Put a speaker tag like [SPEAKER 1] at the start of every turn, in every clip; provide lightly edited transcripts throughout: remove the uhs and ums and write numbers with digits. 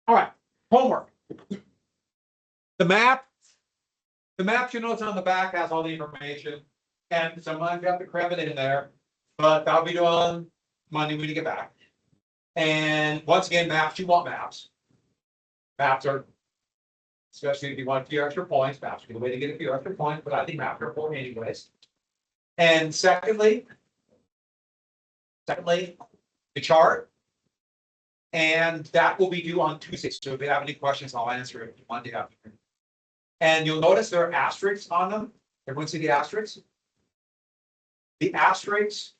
[SPEAKER 1] All right, homework. The map, you notice on the back has all the information, and sometimes you have to cram it in there, but that'll be done Monday when you get back. And once again, maps, you want maps. Maps are, especially if you want a few extra points, maps are the way to get a few extra points, but I think maps are important anyways. And secondly, the chart. And that will be due on Tuesday. So if you have any questions, I'll answer it Monday afternoon. And you'll notice there are asterisks on them. Everyone see the asterisks? The asterisks,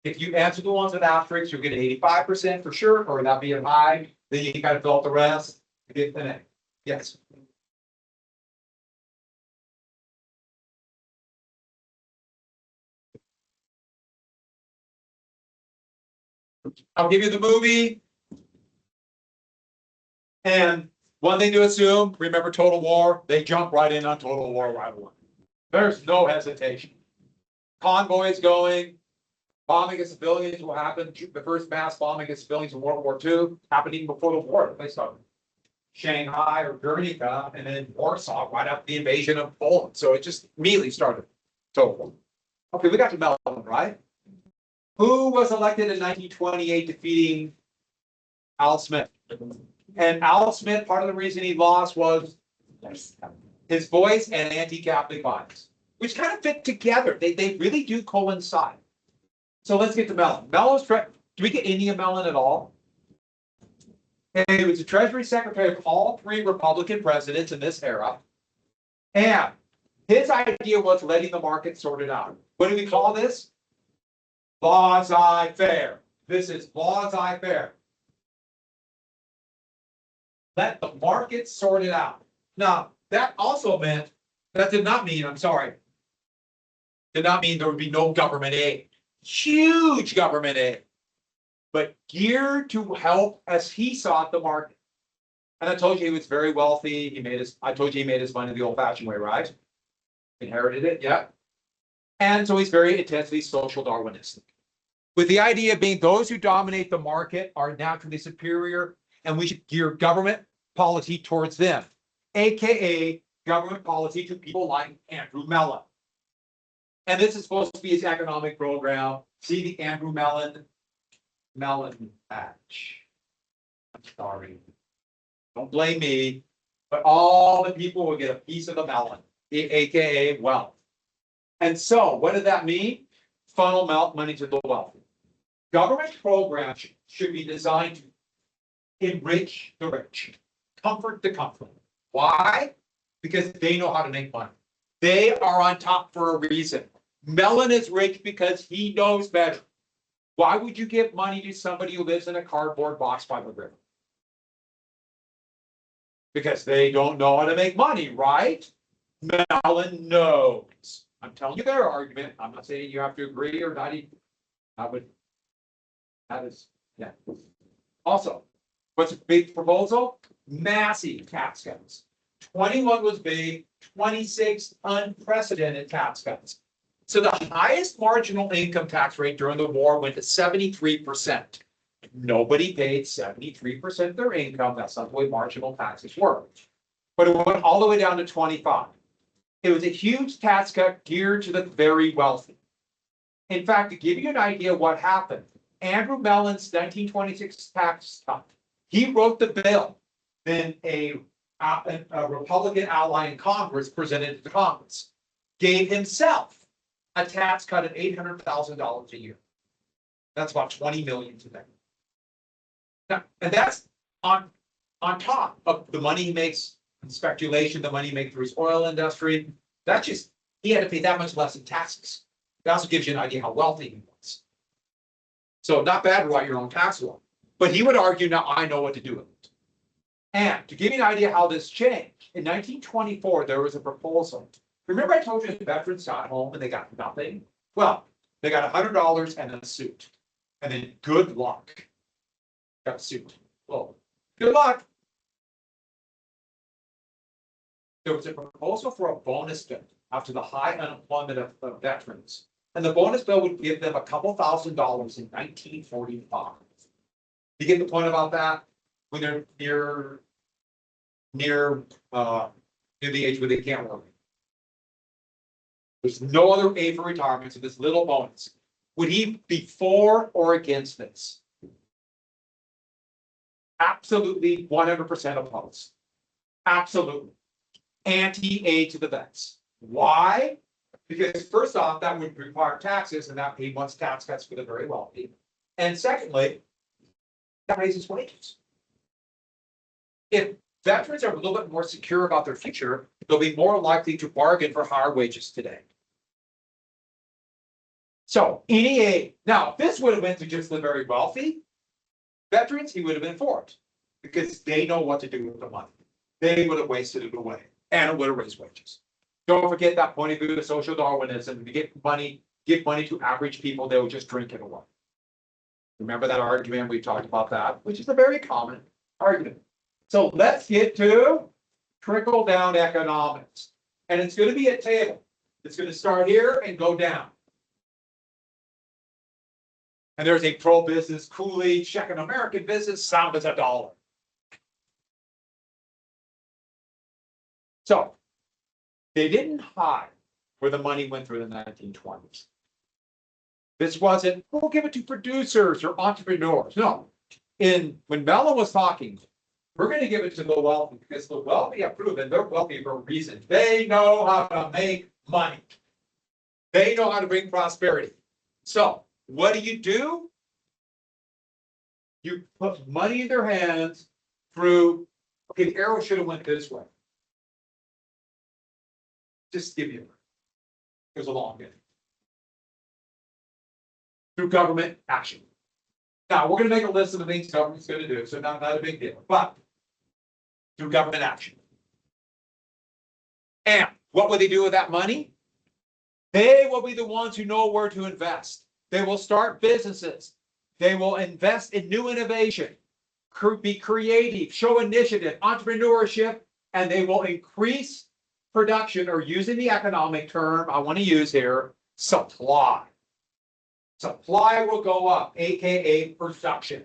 [SPEAKER 1] if you answer the ones with asterisks, you'll get 85% for sure, or that'll be a high. Then you kind of fill out the rest. You get an A. Yes. I'll give you the movie. And one thing to assume, remember Total War, they jump right in on Total War right away. There's no hesitation. Convoys going, bombing of civilians will happen. The first mass bombing of civilians in World War II happened even before the war. They started Shanghai or Germany, and then Warsaw right after the invasion of Poland. So it just immediately started Total War. Okay, we got to Melbourne, right? Who was elected in 1928 defeating Al Smith? And Al Smith, part of the reason he lost was his voice and anti-Catholic bias, which kind of fit together. They really do coincide. So let's get to Mellon. Mellon's, do we get India Mellon at all? And he was the Treasury Secretary of all three Republican presidents in this era. And his idea was letting the market sort it out. What do we call this? Laissez-faire. This is laissez-faire. Let the market sort it out. Now, that also meant, that did not mean, I'm sorry, did not mean there would be no government aid. Huge government aid, but geared to help as he sought the market. And I told you he was very wealthy. I told you he made his money the old-fashioned way, right? Inherited it, yeah. And so he's very intensely social Darwinistic, with the idea being those who dominate the market are naturally superior, and we should gear government policy towards them, aka government policy to people like Andrew Mellon. And this is supposed to be his economic program. See the Andrew Mellon patch. I'm sorry. Don't blame me, but all the people will get a piece of the melon, aka wealth. And so what did that mean? Funnel money to the wealthy. Government programs should be designed to enrich the rich, comfort the comfort. Why? Because they know how to make money. They are on top for a reason. Mellon is rich because he knows better. Why would you give money to somebody who lives in a cardboard box by the river? Because they don't know how to make money, right? Mellon knows. I'm telling you their argument. I'm not saying you have to agree or not. That is, yeah. Also, what's a big proposal? Massive tax cuts. 21 was big, 26 unprecedented tax cuts. So the highest marginal income tax rate during the war went to 73%. Nobody paid 73% of their income. That's not the way marginal taxes work. But it went all the way down to 25. It was a huge tax cut geared to the very wealthy. In fact, to give you an idea of what happened, Andrew Mellon's 1926 tax cut, he wrote the bill. Then a Republican ally in Congress presented it to Congress, gave himself a tax cut of $800,000 a year. That's about 20 million today. Now, and that's on top of the money he makes in speculation, the money he makes through his oil industry. That's just, he had to pay that much less in taxes. That also gives you an idea how wealthy he was. So not bad to write your own tax law. But he would argue, now I know what to do with it. And to give you an idea how this changed, in 1924, there was a proposal. Remember I told you the veterans got home and they got nothing? Well, they got $100 and a suit. And then good luck. Got a suit. Well, good luck. There was a proposal for a bonus bill after the high unemployment of veterans. And the bonus bill would give them a couple $1,000s in 1945. You get the point about that? when they're near the age where they can't work. There's no other aid for retirement, so this little bonus. Would he be for or against this? Absolutely 100% opposed. Absolutely. Anti-aid to the vets. Why? Because first off, that would require taxes, and that he wants tax cuts for the very wealthy. And secondly, that raises wages. If veterans are a little bit more secure about their future, they'll be more likely to bargain for higher wages today. So any aid. Now, if this would have went to just the very wealthy veterans, he would have been for it because they know what to do with the money. They would have wasted it away, and it would have raised wages. Don't forget that point of view of social Darwinism. To give money to average people, they will just drink it away. Remember that argument? We talked about that, which is a very common argument. So let's get to trickle down economics. And it's going to be a table. It's going to start here and go down. And there's a pro-business Cooley, check an American business, sound as a dollar. So they didn't hide where the money went through the 1920s. This wasn't, we'll give it to producers or entrepreneurs. No. When Mellon was talking, we're going to give it to the wealthy because the wealthy have proven they're wealthy for a reason. They know how to make money. They know how to bring prosperity. So what do? You put money in their hands through, okay, the arrow should have went this way. Just give you, there's a long bit. Through government action. Now, we're going to make a list of the things government's going to do, so not a big deal, but through government action. And what will they do with that money? They will be the ones who know where to invest. They will start businesses. They will invest in new innovation, be creative, show initiative, entrepreneurship, and they will increase production, or using the economic term I want to use here, supply. Supply will go up, aka production.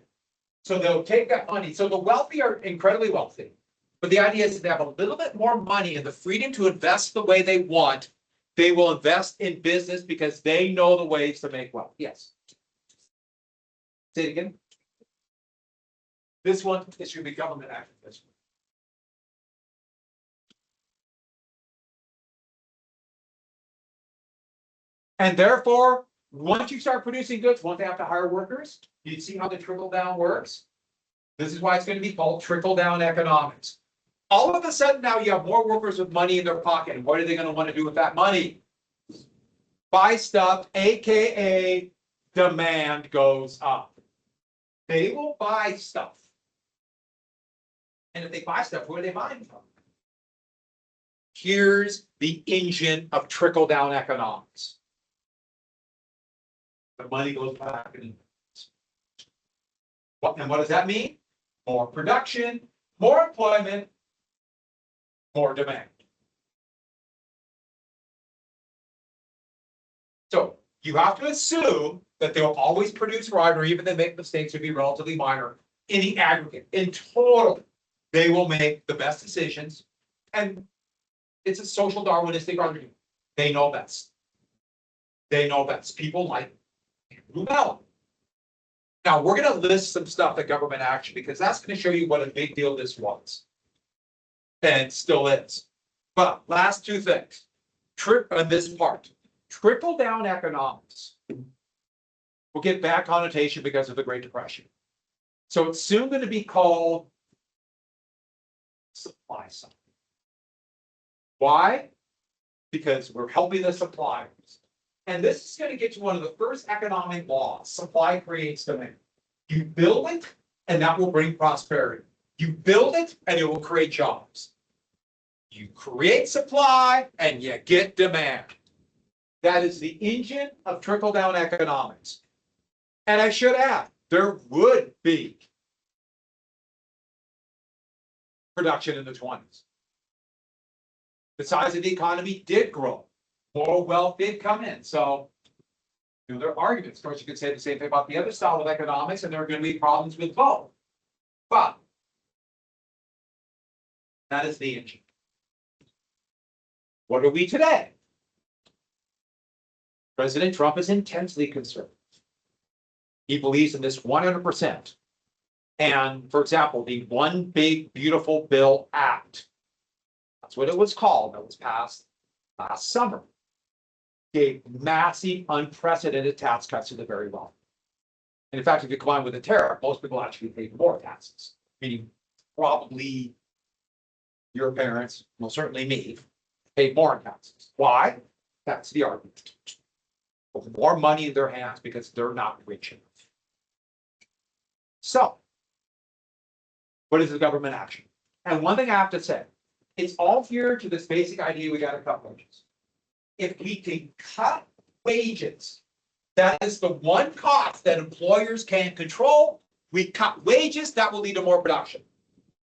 [SPEAKER 1] So they'll take that money. So the wealthy are incredibly wealthy. But the idea is to have a little bit more money and the freedom to invest the way they want. They will invest in business because they know the ways to make wealth. Yes. Say it again. This one, it should be government action. This one. And therefore, once you start producing goods, won't they have to hire workers? You see how the trickle down works? This is why it's going to be called trickle down economics. All of a sudden now you have more workers with money in their pocket. And what are they going to want to do with that money? Buy stuff, aka demand goes up. They will buy stuff. And if they buy stuff, where are they buying from? Here's the engine of trickle down economics. The money goes back and what does that mean? More production, more employment, more demand. So you have to assume that they'll always produce right, or even they make mistakes would be relatively minor. In the aggregate, in total, they will make the best decisions. And it's a social Darwinistic argument. They know best. They know best. People like Mellon. Now we're going to list some stuff that government action because that's going to show you what a big deal this was and still is. But last two things, on this part, trickle down economics will get bad connotation because of the Great Depression. So it's soon going to be called supply side. Why? Because we're helping the suppliers. And this is going to get to one of the first economic laws. Supply creates demand. You build it, and that will bring prosperity. You build it, and it will create jobs. You create supply, and you get demand. That is the engine of trickle-down economics. And I should add, there would be production in the 20s. The size of the economy did grow. More wealth did come in. So, there are arguments. Of course, you could say the same thing about the other style of economics, and there are going to be problems with both. But That is the engine. What are we today? President Trump is intensely conservative. He believes in this 100%. And for example, the One Big Beautiful Bill Act, that's what it was called, that was passed last summer, gave massive, unprecedented tax cuts to the very wealthy. And in fact, if you combine with the tariff, most people actually pay more taxes, meaning probably your parents, well, certainly me, paid more in taxes. Why? That's the argument. Put more money in their hands because they're not rich enough. So, what is the government action? And one thing I have to say, it's all geared to this basic idea we got to cut wages. If we can cut wages, that is the one cost that employers can't control. We cut wages, that will lead to more production.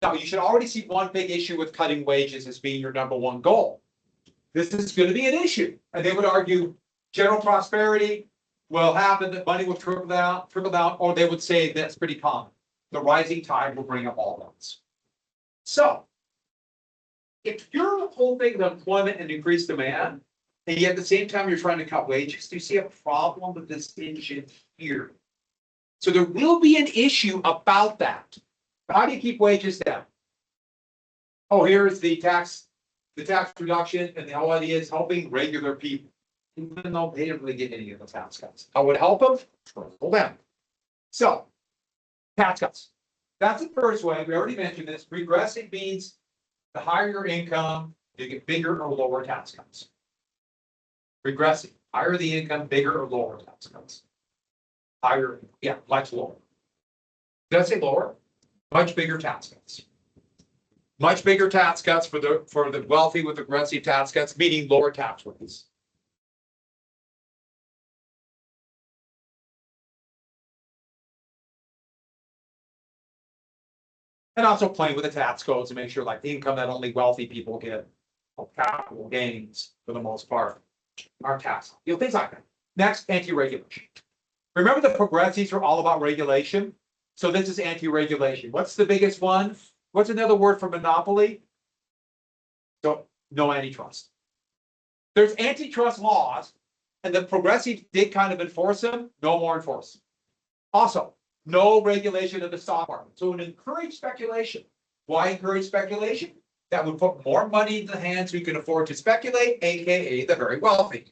[SPEAKER 1] Now, you should already see one big issue with cutting wages as being your number one goal. This is going to be an issue. And they would argue general prosperity will happen, that money will trickle down, or they would say that's pretty common. The rising tide will bring up all boats. So, if you're hoping employment and increased demand, and yet at the same time you're trying to cut wages, do you see a problem with this engine here? So there will be an issue about that. How do you keep wages down? Oh, here's the tax reduction, and the whole idea is helping regular people, even though they didn't really get any of the tax cuts. How would it help them? Trickle down. So, tax cuts. That's the first way. We already mentioned this. Regressive means the higher your income, you get bigger or lower tax cuts. Regressive, higher the income, bigger or lower tax cuts. Higher, yeah, much lower. Did I say lower? Much bigger tax cuts. Much bigger tax cuts for the wealthy with aggressive tax cuts, meaning lower tax rates. And also playing with the tax codes to make sure like the income that only wealthy people get, capital gains for the most part, are taxed. Things like that. Next, anti-regulation. Remember the progressives are all about regulation? So this is anti-regulation. What's the biggest one? What's another word for monopoly? So no antitrust. There's antitrust laws, and the progressives did kind of enforce them, no more enforce. Also, no regulation of the stock market. So it encouraged speculation. Why encourage speculation? That would put more money in the hands who can afford to speculate, aka the very wealthy.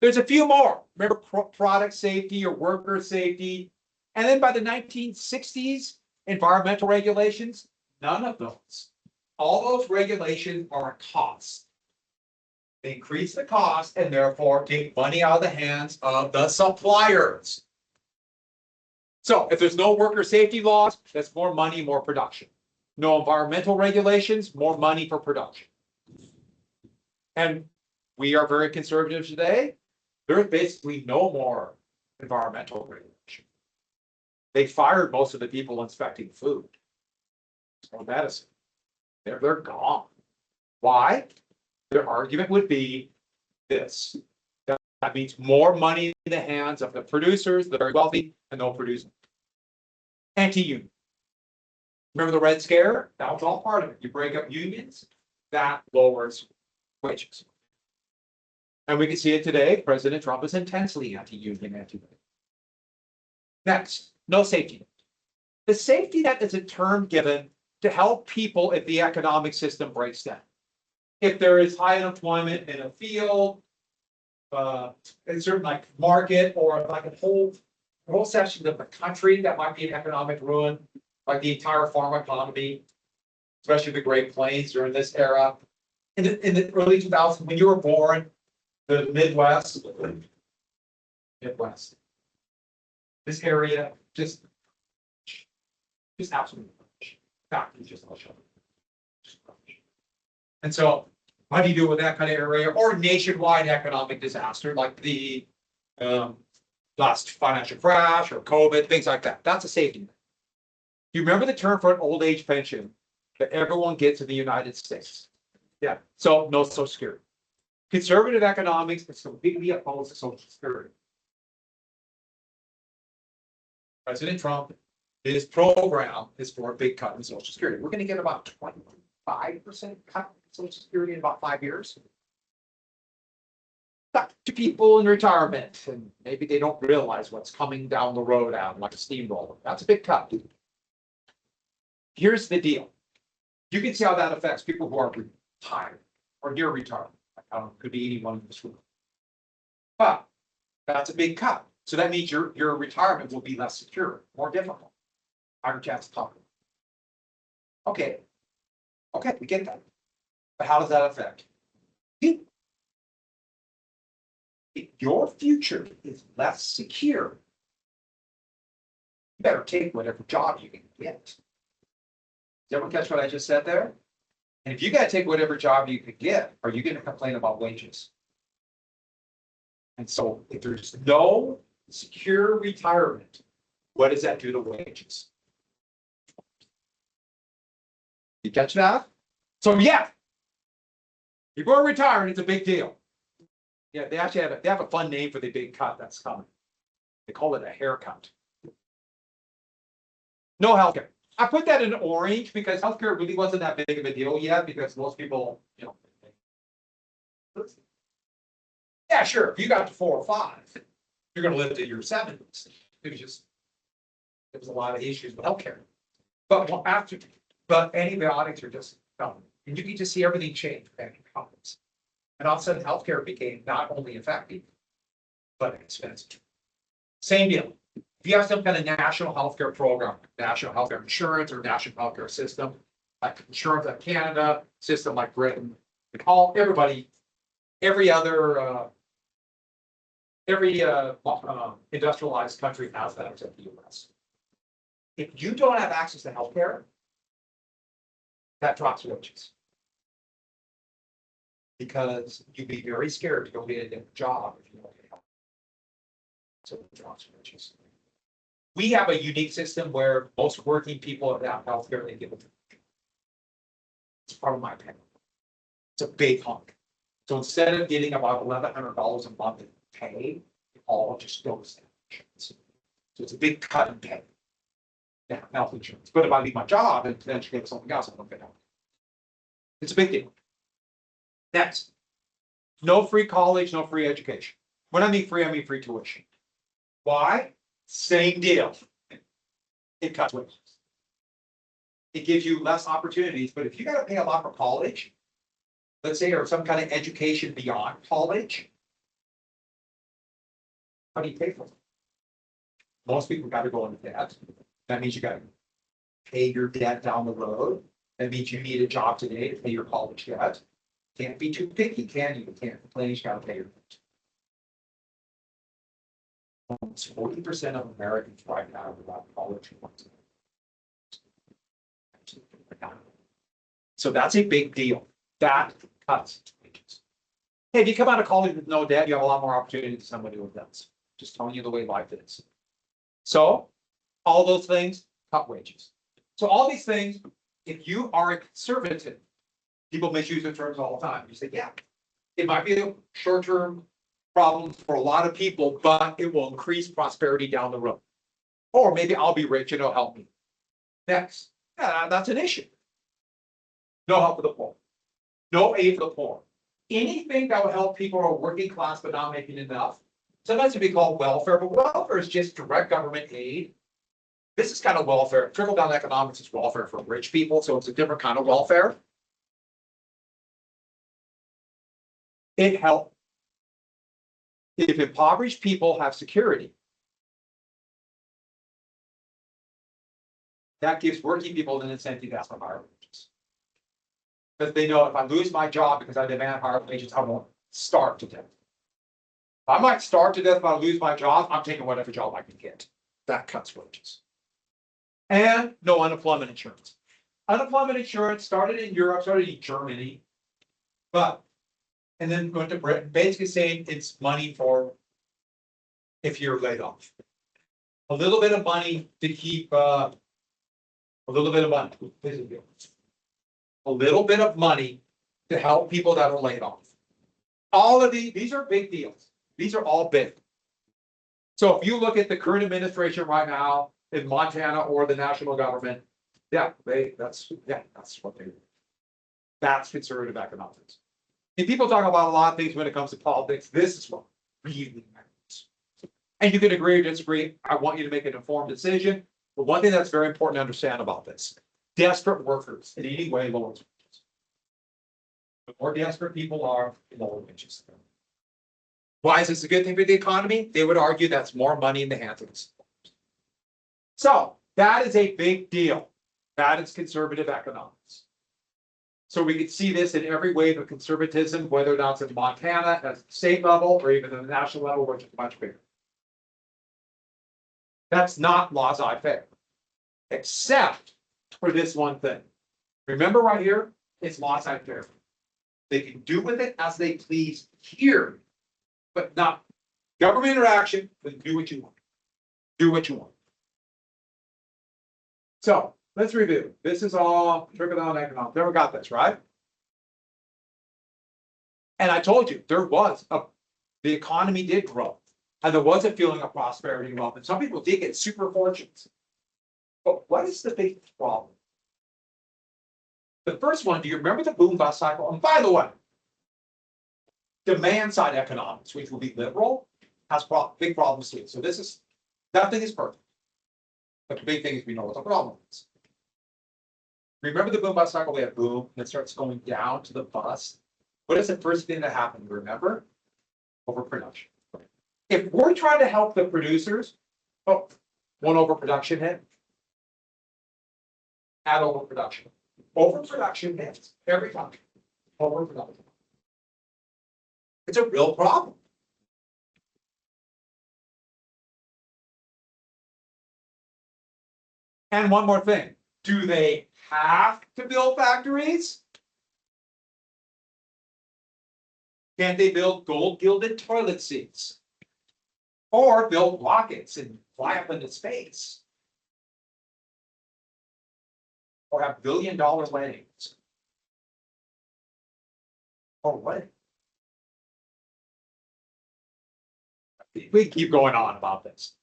[SPEAKER 1] There's a few more. Remember product safety or worker safety. And then by the 1960s, environmental regulations, none of those. All those regulations are a cost. They increase the cost and therefore take money out of the hands of the suppliers. So if there's no worker safety laws, that's more money, more production. No environmental regulations, more money for production. And we are very conservative today. There's basically no more environmental regulation. They fired most of the people inspecting food or medicine. They're gone. Why? Their argument would be this. That means more money in the hands of the producers, the very wealthy, and they'll produce. Anti-union. Remember the Red Scare? That was all part of it. You break up unions, that lowers wages. And we can see it today. President Trump is intensely anti-union, anti-labor. Next, no safety net. The safety net is a term given to help people if the economic system breaks down. If there is high unemployment in a field, a certain like market, or like a whole section of the country that might be an economic ruin, like the entire farm economy, especially the Great Plains during this era. In the early 2000s, when you were born, the Midwest, this area just absolutely just and so how do you deal with that kind of area or nationwide economic disaster like the last financial crash or COVID, things like that? That's a safety net. You remember the term for an old age pension that everyone gets in the United States? Yeah. So no Social Security. Conservative economics is completely opposed to Social Security. President Trump, his program is for a big cut in Social Security. We're going to get about 20 5% cut in Social Security in about 5 years. Cut to people in retirement, and maybe they don't realize what's coming down the road out like a steamroller. That's a big cut. Here's the deal. You can see how that affects people who are retired or near retirement. Could be anyone in this room. But that's a big cut. So that means your retirement will be less secure, more difficult. Higher chance of talking. Okay. Okay, we get that. But how does that affect you? If your future is less secure, you better take whatever job you can get. Did everyone catch what I just said there? And if you got to take whatever job you can get, are you going to complain about wages? And so if there's no secure retirement, what does that do to wages? You catch that? So yeah, people are retiring, it's a big deal. Yeah, they actually have a fun name for the big cut that's coming. They call it a haircut. No healthcare. I put that in orange because healthcare really wasn't that big of a deal yet, because most people, yeah, sure, if you got to 4 or 5, you're gonna live to your 70s. There was a lot of issues with healthcare. But antibiotics are just done. And you can just see everything change with antibiotics. And all of a sudden, healthcare became not only effective, but expensive. Same deal. If you have some kind of national healthcare program, national healthcare insurance or national healthcare system, like insurance like Canada, system like Britain, everybody, every other, industrialized country has that except the US. If you don't have access to healthcare, that drops wages. Because you'd be very scared to go get a different job if you don't get help. So it drops wages. We have a unique system where most working people have healthcare, they give it. It's part of my pay. It's a big hunk. So instead of getting about $1,100 a month in pay, it all just goes down. So it's a big cut in pay. Yeah, health insurance. But if I leave my job and potentially get something else, I don't get help. It's a big deal. Next, no free college, no free education. When I mean free tuition. Why? Same deal. It cuts wages. It gives you less opportunities, but if you got to pay a lot for college, let's say, or some kind of education beyond college, how do you pay for it? Most people got to go into debt. That means you got to pay your debt down the road. That means you need a job today to pay your college debt. Can't be too picky, can you? You can't complain, you gotta pay your rent. Almost 40% of Americans right now are without college. So that's a big deal. That cuts wages. Hey, if you come out of college with no debt, you have a lot more opportunity than somebody who does. Just telling you the way life is. So all those things cut wages. So all these things, if you are a conservative, people misuse the terms all the time. You say, yeah, it might be a short-term problem for a lot of people, but it will increase prosperity down the road. Or maybe I'll be rich and it'll help me. Next, yeah, that's an issue. No help for the poor. No aid for the poor. Anything that will help people who are working class but not making enough. Sometimes it'd be called welfare, but welfare is just direct government aid. This is kind of welfare. Trickle-down economics is welfare for rich people, so it's a different kind of welfare. It helps. If impoverished people have security, that gives working people an incentive to ask for higher wages. Because they know if I lose my job because I demand higher wages, I won't starve to death. I might starve to death if I lose my job. I'm taking whatever job I can get. That cuts wages. And no unemployment insurance. Unemployment insurance started in Europe, started in Germany, and then went to Britain, basically saying it's money for if you're laid off. A little bit of money to keep, a little bit of money. A little bit of money to help people that are laid off. All of these are big deals. These are all big. So if you look at the current administration right now in Montana or the national government, that's what they do. That's conservative economics. And people talk about a lot of things when it comes to politics. This is what really matters. And you can agree or disagree. I want you to make an informed decision. But one thing that's very important to understand about this, desperate workers in any way lowers wages. The more desperate people are, the lower wages. Why is this a good thing for the economy? They would argue that's more money in the hands of the supporters. So that is a big deal. That is conservative economics. So we can see this in every wave of conservatism, whether or not it's in Montana at the state level or even at the national level, which is much bigger. That's not laissez-faire, except for this one thing. Remember right here, it's laissez-faire. They can do with it as they please here, but not government interaction, but do what you want. Do what you want. So let's review. This is all trickle-down economics. Never got this, right? And I told you, the economy did grow. And there was a feeling of prosperity and wealth. And some people did get super fortunes. But what is the big problem? The first one, do you remember the boom bust cycle? And by the way, demand side economics, which will be liberal, has big problems too. So nothing is perfect. But the big thing is we know what the problem is. Remember the boom bust cycle? We have boom, and it starts going down to the bust. What is the first thing that happened? Remember? Overproduction. If we're trying to help the producers, one overproduction hit. Add overproduction. Overproduction hits every time. Overproduction. It's a real problem. And one more thing. Do they have to build factories? Can they build gold-gilded toilet seats? Or build rockets and fly up into space? Or have billion-dollar weddings? Or what? We keep going on about this.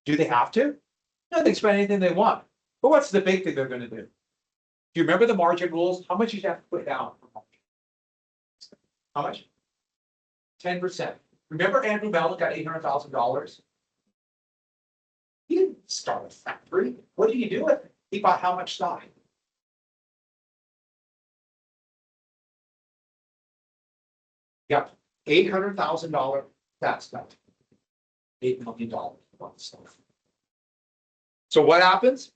[SPEAKER 1] Do they have to? No, they can spend anything they want. But what's the big thing they're going to do? Do you remember the margin rules? How much you have to put down for margin? How much? 10%. Remember Andrew Mellon got $800,000? He didn't start a factory. What did he do with it? He bought how much stock? Yep, $800,000 tax cut. $8 million worth of stuff. So what happens?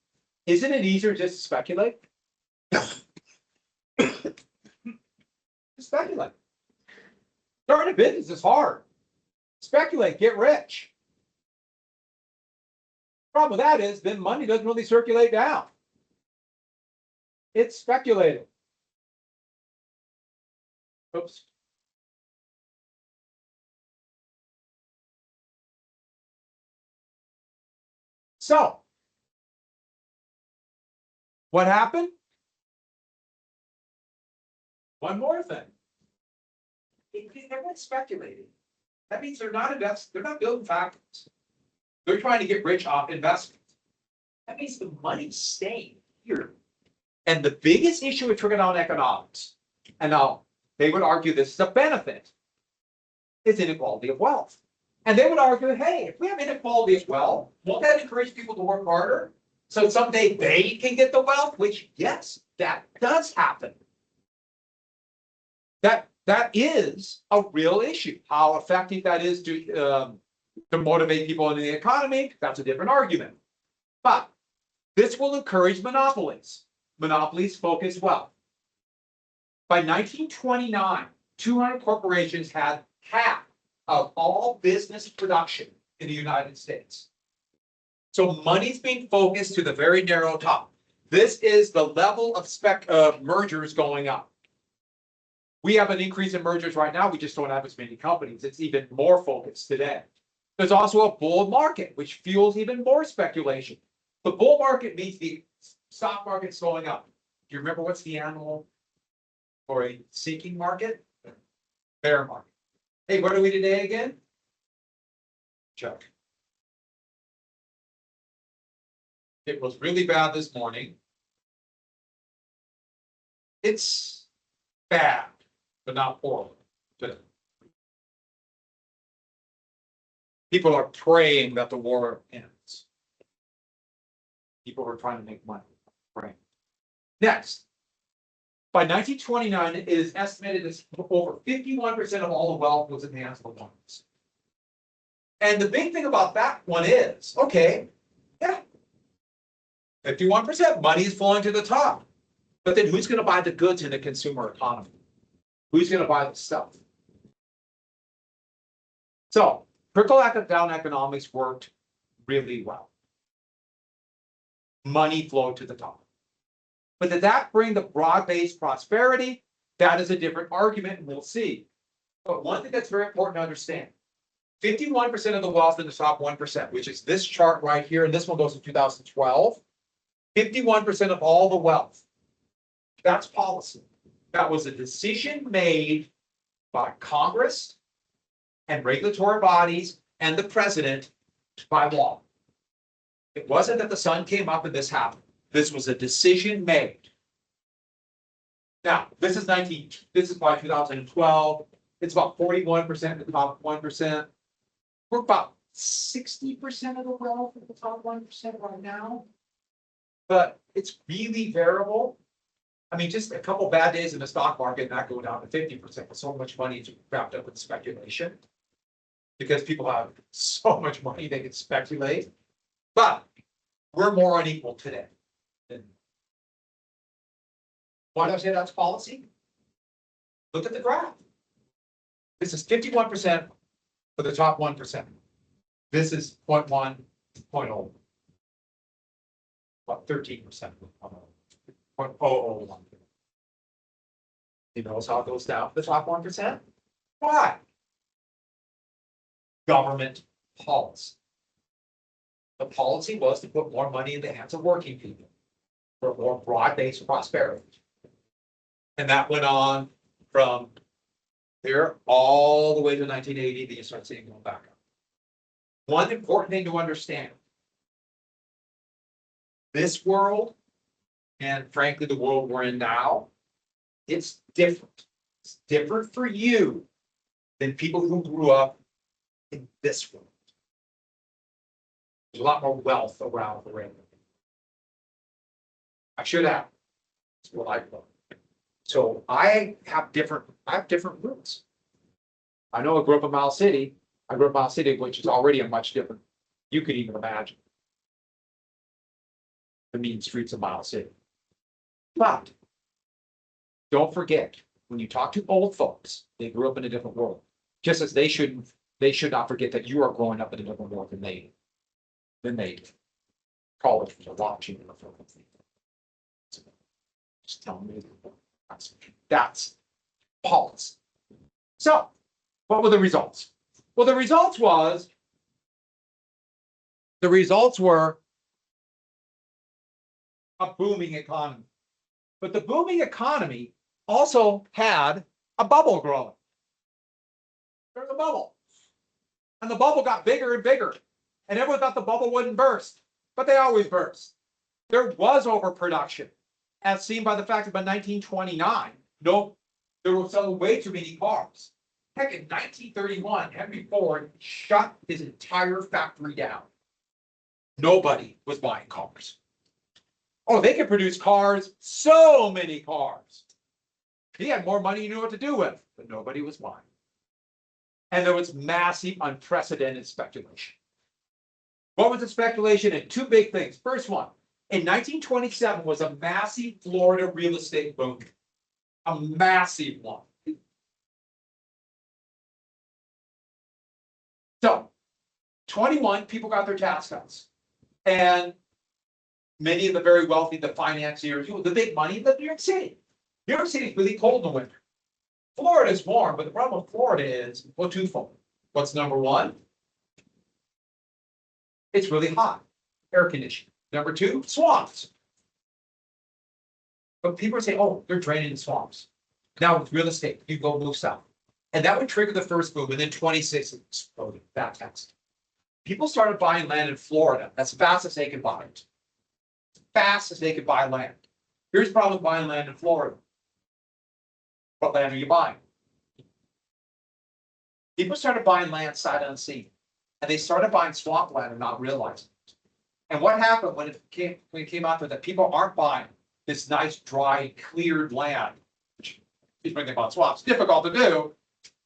[SPEAKER 1] Isn't it easier just to speculate? Speculate. Starting a business is hard. Speculate, get rich. Problem with that is then money doesn't really circulate down. It's speculated. Oops. So, what happened? One more thing. They're not speculating. That means they're not building factories. They're trying to get rich off investment. That means the money's staying here. And the biggest issue with trickle-down economics, and now they would argue this is a benefit, is inequality of wealth. And they would argue, hey, if we have inequality of wealth, won't that encourage people to work harder? So someday they can get the wealth, which, yes, that does happen. That is a real issue. How effective that is to motivate people in the economy, that's a different argument. But this will encourage monopolies. Monopolies focus wealth. By 1929, 200 corporations had half of all business production in the United States. So money's being focused to the very narrow top. This is the level of mergers going up. We have an increase in mergers right now. We just don't have as many companies. It's even more focused today. There's also a bull market, which fuels even more speculation. The bull market means the stock market's going up. Do you remember what's the animal for a sinking market? Bear market. Hey, what are we today again? Chuck. It was really bad this morning. It's bad, but not horrible today. People are praying that the war ends. People are trying to make money. Praying. Next, by 1929, it is estimated that over 51% of all the wealth was in the hands of the ones. And the big thing about that one is, okay, yeah, 51% money is flowing to the top. But then who's going to buy the goods in the consumer economy? Who's going to buy the stuff? So trickle-down economics worked really well. Money flowed to the top. But did that bring the broad-based prosperity? That is a different argument, and we'll see. But one thing that's very important to understand, 51% of the wealth in the top 1%, which is this chart right here, and this one goes to 2012, 51% of all the wealth. That's policy. That was a decision made by Congress and regulatory bodies and the president by law. It wasn't that the sun came up and this happened. This was a decision made. Now, this is by 2012. It's about 41% in the top 1%. We're about 60% of the wealth in the top 1% right now. But it's really variable. I mean, just a couple bad days in the stock market and that go down to 50%. With so much money is wrapped up in speculation. Because people have so much money they can speculate. But we're more unequal today. Why do I say that's policy? Look at the graph. This is 51% for the top 1%. This is 0.1, 0.0. About 13%. 0.001. You notice how it goes down to the top 1%? Why? Government policy. The policy was to put more money in the hands of working people for more broad-based prosperity. And that went on from there all the way to 1980, then you start seeing it going back up. One important thing to understand, this world, and frankly, the world we're in now, it's different. It's different for you than people who grew up in this world. There's a lot more wealth around the ring. I should have. That's what I learned. So I have different roots. I know I grew up in Miles City. I grew up in Miles City, which is already a much different, you could even imagine the mean streets of Miles City. But don't forget, when you talk to old folks, they grew up in a different world. Just as they should not forget that you are growing up in a different world than they did. College was a lot cheaper for them. Just tell me. That's policy. So, what were the results? Well, the results were a booming economy. But the booming economy also had a bubble growing. There's a bubble. And the bubble got bigger and bigger. And everyone thought the bubble wouldn't burst. But they always burst. There was overproduction, as seen by the fact that by 1929, there were selling way too many cars. Heck, in 1931, Henry Ford shut his entire factory down. Nobody was buying cars. Oh, they could produce cars, so many cars. He had more money he knew what to do with, but nobody was buying. And there was massive, unprecedented speculation. What was the speculation? And two big things. First one, in 1927 was a massive Florida real estate boom. A massive one. So, 21, people got their tax cuts. And many of the very wealthy, the financiers, the big money, live in New York City. New York City is really cold in the winter. Florida is warm, but the problem with Florida is, well, twofold. What's number one? It's really hot, air conditioning. Number two, swamps. But people say, oh, they're draining the swamps. Now with real estate, you go move south. And that would trigger the first boom, and then 26 exploded, that text. People started buying land in Florida as fast as they could buy it. As fast as they could buy land. Here's the problem with buying land in Florida. What land are you buying? People started buying land sight unseen, and they started buying swamp land and not realizing it. And what happened when it came out that people aren't buying this nice, dry, cleared land, which is when they bought swamps, difficult to do.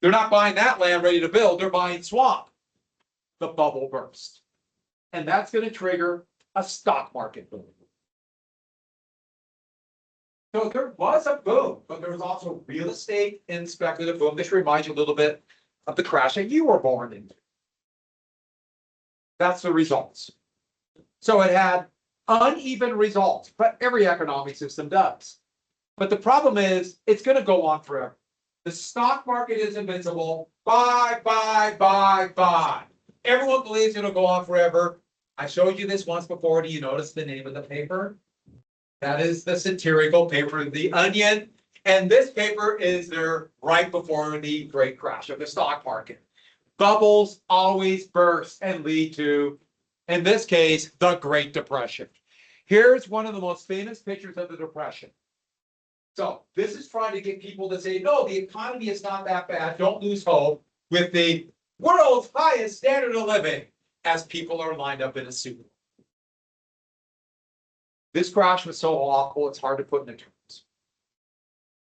[SPEAKER 1] They're not buying that land ready to build, they're buying swamp. The bubble burst. And that's going to trigger a stock market boom. So there was a boom, but there was also real estate and speculative boom. This reminds you a little bit of the crash that you were born into. That's the results. So it had uneven results, but every economic system does. But the problem is, it's going to go on forever. The stock market is invincible. Buy, buy, buy, buy. Everyone believes it'll go on forever. I showed you this once before. Do you notice the name of the paper? That is the satirical paper, The Onion. And this paper is there right before the great crash of the stock market. Bubbles always burst and lead to, in this case, the Great Depression. Here's one of the most famous pictures of the Depression. So this is trying to get people to say, no, the economy is not that bad. Don't lose hope, with the world's highest standard of living as people are lined up in a suit. This crash was so awful, it's hard to put into terms.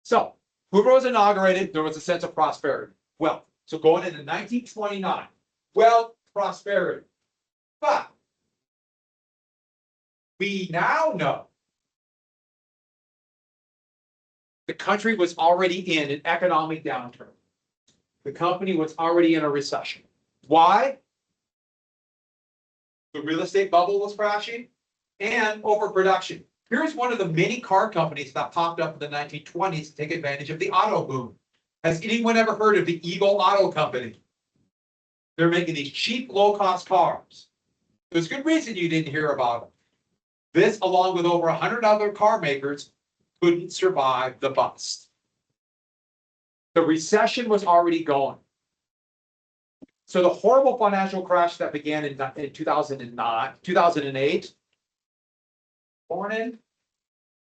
[SPEAKER 1] So Hoover was inaugurated. There was a sense of prosperity. Well, so going into 1929, wealth, prosperity. But we now know the country was already in an economic downturn. The company was already in a recession. Why? The real estate bubble was crashing and overproduction. Here's one of the many car companies that popped up in the 1920s to take advantage of the auto boom. Has anyone ever heard of the Eagle Auto Company? They're making these cheap, low-cost cars. There's good reason you didn't hear about them. This, along with over 100 other car makers, couldn't survive the bust. The recession was already going. So the horrible financial crash that began in 2008,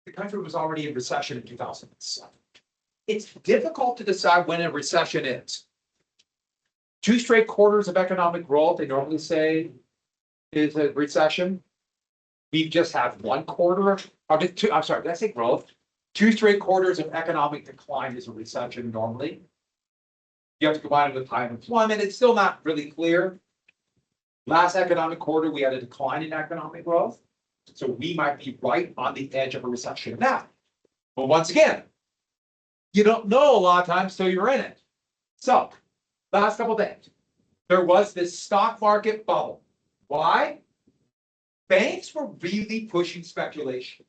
[SPEAKER 1] the country was already in recession in 2007. It's difficult to decide when a recession is. 2 straight quarters of economic growth, they normally say, is a recession. We've just had 1 quarter, I'm sorry, did I say growth? 2 straight quarters of economic decline is a recession normally. You have to combine it with high employment. It's still not really clear. Last economic quarter, we had a decline in economic growth. So we might be right on the edge of a recession now. But once again, you don't know a lot of times till you're in it. So, last couple of days, there was this stock market bubble. Why? Banks were really pushing speculation.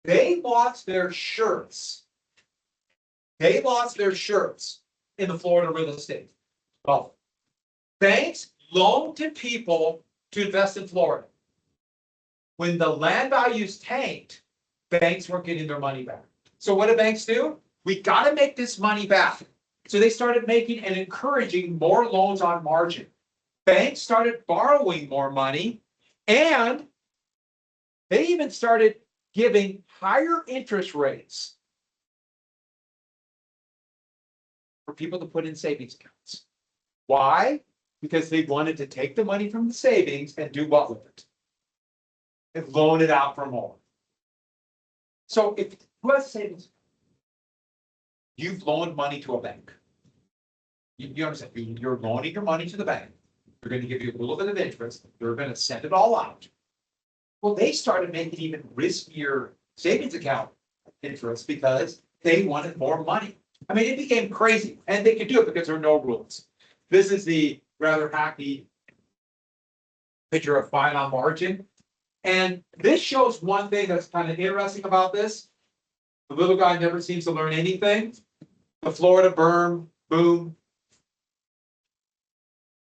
[SPEAKER 1] They lost their shirts. They lost their shirts in the Florida real estate bubble. Banks loaned to people to invest in Florida. When the land values tanked, banks weren't getting their money back. So what do banks do? We got to make this money back. So they started making and encouraging more loans on margin. Banks started borrowing more money, and they even started giving higher interest rates for people to put in savings accounts. Why? Because they wanted to take the money from the savings and do what with it? And loan it out for more. So if who has savings? You've loaned money to a bank. You understand? You're loaning your money to the bank. They're going to give you a little bit of interest. They're going to send it all out. Well, they started making even riskier savings account interest because they wanted more money. I mean, it became crazy, and they could do it because there are no rules. This is the rather hacky picture of buying on margin. And this shows one thing that's kind of interesting about this. The little guy never seems to learn anything. The Florida boom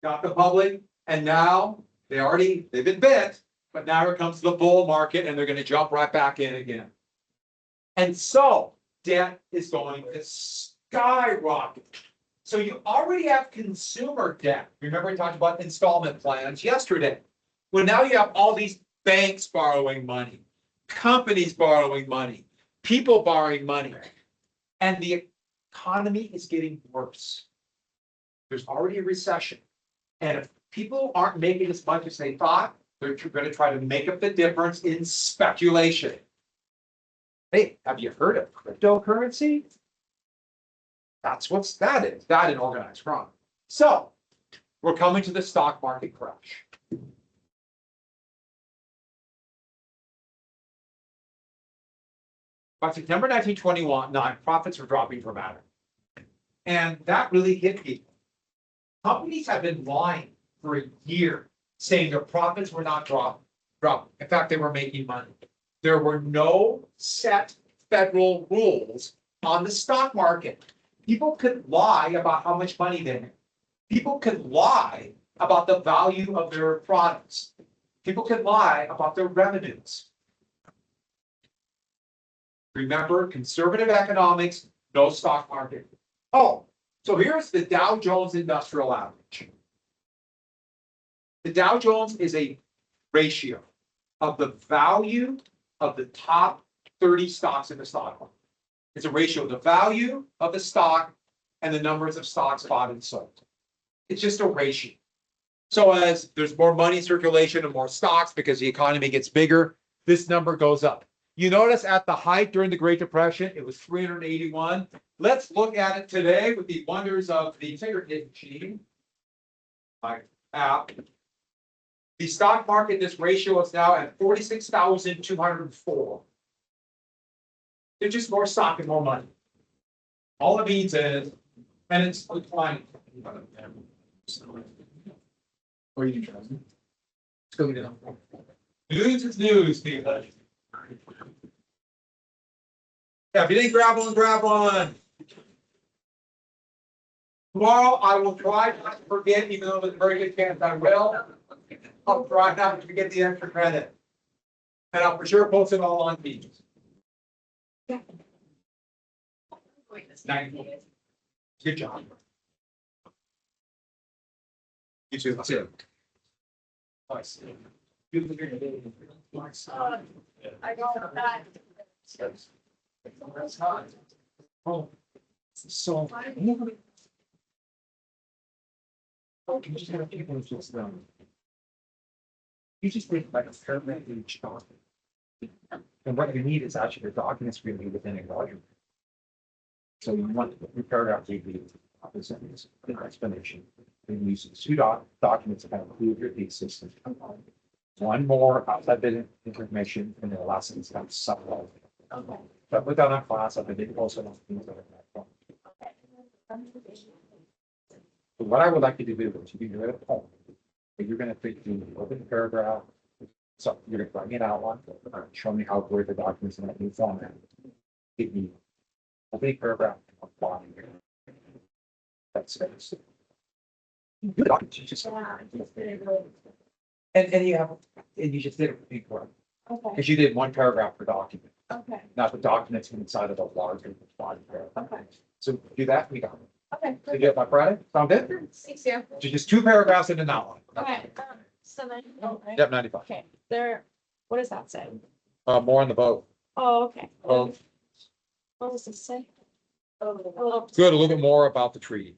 [SPEAKER 1] got the public, and now they've been bit, but now here comes the bull market, and they're going to jump right back in again. And so debt is going to skyrocket. So you already have consumer debt. Remember we talked about installment plans yesterday. Well, now you have all these banks borrowing money, companies borrowing money, people borrowing money, and the economy is getting worse. There's already a recession. And if people aren't making as much as they thought, they're going to try to make up the difference in speculation. Hey, have you heard of cryptocurrency? That's what's that is, that and organized crime. So we're coming to the stock market crash. By September 1921, profits were dropping dramatically. And that really hit people. Companies have been lying for a year, saying their profits were not dropping. In fact, they were making money. There were no set federal rules on the stock market. People could lie about how much money they made. People could lie about the value of their products. People could lie about their revenues. Remember, conservative economics, no stock market. Oh, so here's the Dow Jones Industrial Average. The Dow Jones is a ratio of the value of the top 30 stocks in the stock market. It's a ratio of the value of the stock and the numbers of stocks bought and sold. It's just a ratio. So as there's more money circulation and more stocks because the economy gets bigger, this number goes up. You notice at the height during the Great Depression, it was 381. Let's look at it today with the wonders of the fingertip machine. My app. The stock market, this ratio is now at 46,204. There's just more stock and more money. All it means is, and it's declining. What are you trying? Let's go down. News is news, people. Yeah, if you didn't grab one, grab one. Tomorrow I will try not to forget, even though there's a very good chance I will. I'll try not to forget the extra credit. And I'll for sure post it all on Teams. Yeah. Good job. You too. That's it. Nice.
[SPEAKER 2] I got that.
[SPEAKER 1] Oh, so. Oh, can you just have a few minutes just you just think like a paragraph each document. And what you need is actually the documents really within a volume. So you want the paragraph to be an explanation. And use two documents that include your thesis. One more outside bit information, and then the last thing is kind of supplemental.
[SPEAKER 2] Okay.
[SPEAKER 1] So I put down that class, I did also know things that are so what I would like you to do is you can write a poem. You're going to take the open paragraph. So you're going to write me an outline, show me how to word the documents in that new format. Give me a big paragraph. That's it. You just and you have and you just did it before
[SPEAKER 2] Okay.
[SPEAKER 1] because you did one paragraph per document,
[SPEAKER 2] Okay.
[SPEAKER 1] not the documents inside of the larger body paragraph.
[SPEAKER 2] Okay.
[SPEAKER 1] So do that. We got it.
[SPEAKER 2] Okay.
[SPEAKER 1] So you get my Friday. Sound good?
[SPEAKER 2] Thanks, yeah.
[SPEAKER 1] Just two paragraphs in an outline.
[SPEAKER 2] Okay. So then, right?
[SPEAKER 1] Yep, 95.
[SPEAKER 2] Okay. There. What does that say?
[SPEAKER 1] More on the boat.
[SPEAKER 2] Oh, okay.
[SPEAKER 1] Oh,
[SPEAKER 2] What does this say? A little.
[SPEAKER 1] good. A little bit more about the treaty.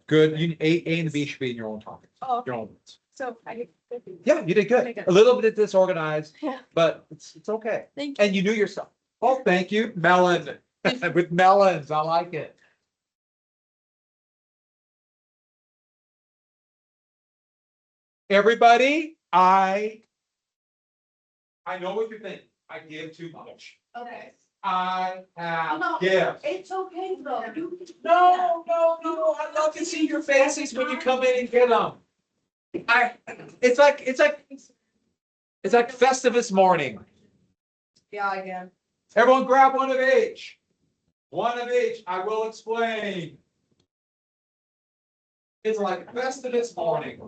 [SPEAKER 1] Good. You, A and the B should be in your own topics.
[SPEAKER 2] Oh,
[SPEAKER 1] Your
[SPEAKER 2] okay.
[SPEAKER 1] own words.
[SPEAKER 2] So I get.
[SPEAKER 1] Yeah, you did good.
[SPEAKER 2] Okay, good.
[SPEAKER 1] A little bit disorganized,
[SPEAKER 2] Yeah.
[SPEAKER 1] but it's okay.
[SPEAKER 2] Thank you.
[SPEAKER 1] And you knew yourself. Oh, thank you. Melon. With melons. I like it. Everybody, I know what you think. I give too much.
[SPEAKER 2] Okay.
[SPEAKER 1] I have
[SPEAKER 3] No,
[SPEAKER 1] gifts.
[SPEAKER 3] It's okay though.
[SPEAKER 1] No, I love to see your faces when you come in and get them. It's like Festivus morning.
[SPEAKER 3] Yeah, again.
[SPEAKER 1] Everyone grab one of each. One of each. I will explain. It's like Festivus morning.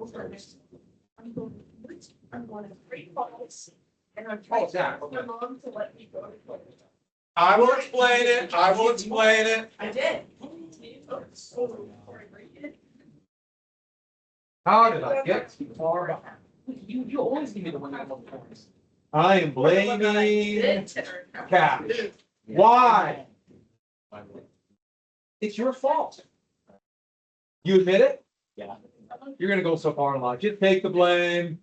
[SPEAKER 3] I'm going to 3 calls. And I'm
[SPEAKER 1] Oh,
[SPEAKER 3] trying
[SPEAKER 1] Zach,
[SPEAKER 3] to
[SPEAKER 1] okay.
[SPEAKER 3] get my mom to let me go to college.
[SPEAKER 1] I will explain it. I will explain it.
[SPEAKER 3] I did.
[SPEAKER 1] How did I get so far behind?
[SPEAKER 3] You always give me the one I love for.
[SPEAKER 1] I am blaming cash. Why? It's your fault. You admit it?
[SPEAKER 4] Yeah.
[SPEAKER 1] You're gonna go so far in life, just take the blame,